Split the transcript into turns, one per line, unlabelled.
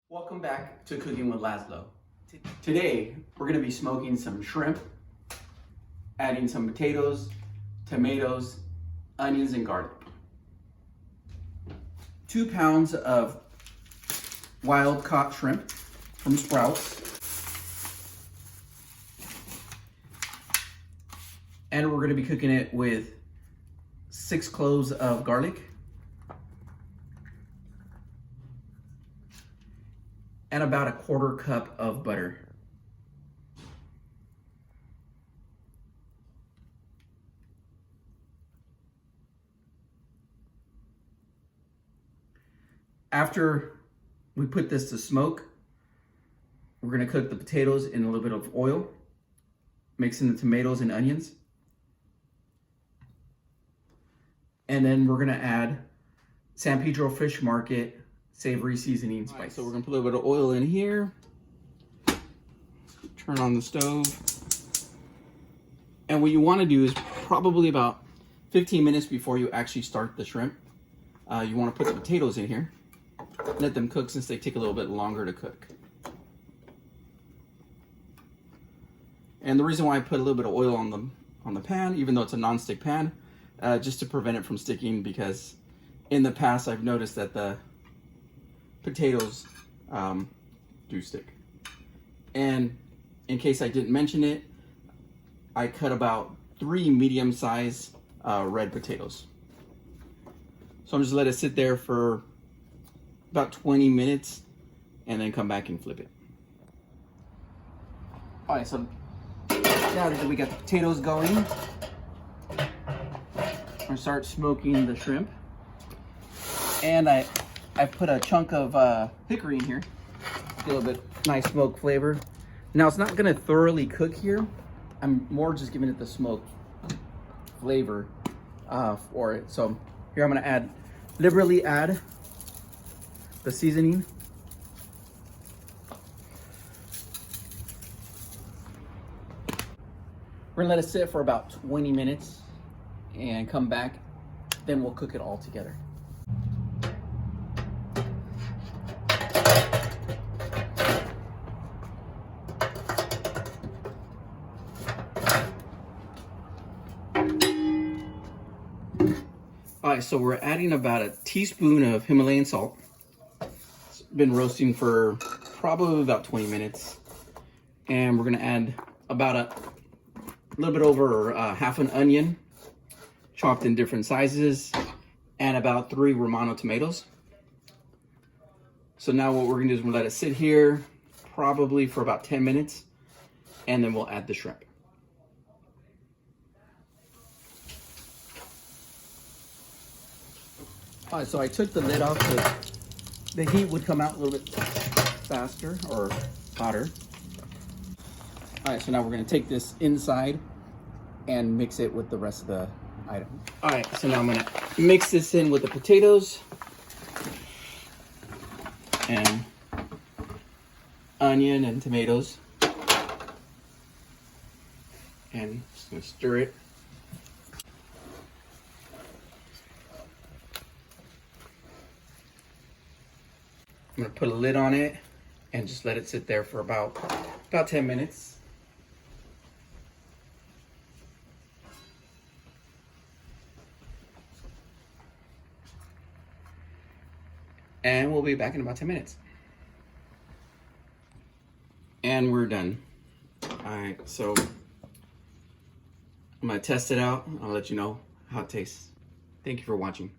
Welcome back to Cooking with Laszlo. Today, we're gonna be smoking some shrimp, adding some potatoes, tomatoes, onions, and garlic. 2 pounds of wild caught shrimp from Sprouts. And we're gonna be cooking it with 6 cloves of garlic, and about a 1/4 cup of butter. After we put this to smoke, we're gonna cook the potatoes in a little bit of oil, mix in the tomatoes and onions. And then we're gonna add San Pedro Fish Market savory seasoning spice. Right, so we're gonna put a little bit of oil in here. Turn on the stove. And what you wanna do is probably about 15 minutes before you actually start the shrimp, you wanna put the potatoes in here. Let them cook since they take a little bit longer to cook. And the reason why I put a little bit of oil on the pan, even though it's a non-stick pan, just to prevent it from sticking, because in the past I've noticed that the potatoes do stick. And in case I didn't mention it, I cut about 3 medium-sized red potatoes. So I'm just let it sit there for about 20 minutes and then come back and flip it. All right, so now that we got the potatoes going, I'm gonna start smoking the shrimp. And I put a chunk of hickory in here, get a little bit nice smoke flavor. Now it's not gonna thoroughly cook here. I'm more just giving it the smoke flavor for it. So here I'm gonna liberally add the seasoning. We're gonna let it sit for about 20 minutes and come back, then we'll cook it all together. All right, so we're adding about a teaspoon of Himalayan salt. It's been roasting for probably about 20 minutes. And we're gonna add about a little bit over half an onion, chopped in different sizes, and about 3 Roma tomatoes. So now what we're gonna do is we'll let it sit here probably for about 10 minutes, and then we'll add the shrimp. All right, so I took the lid off so the heat would come out a little bit faster or hotter. All right, so now we're gonna take this inside and mix it with the rest of the item. All right, so now I'm gonna mix this in with the potatoes and onion and tomatoes. And just gonna stir it. I'm gonna put a lid on it and just let it sit there for about 10 minutes. And we'll be back in about 10 minutes. And we're done. All right, so I'm gonna test it out. I'll let you know how it tastes. Thank you for watching.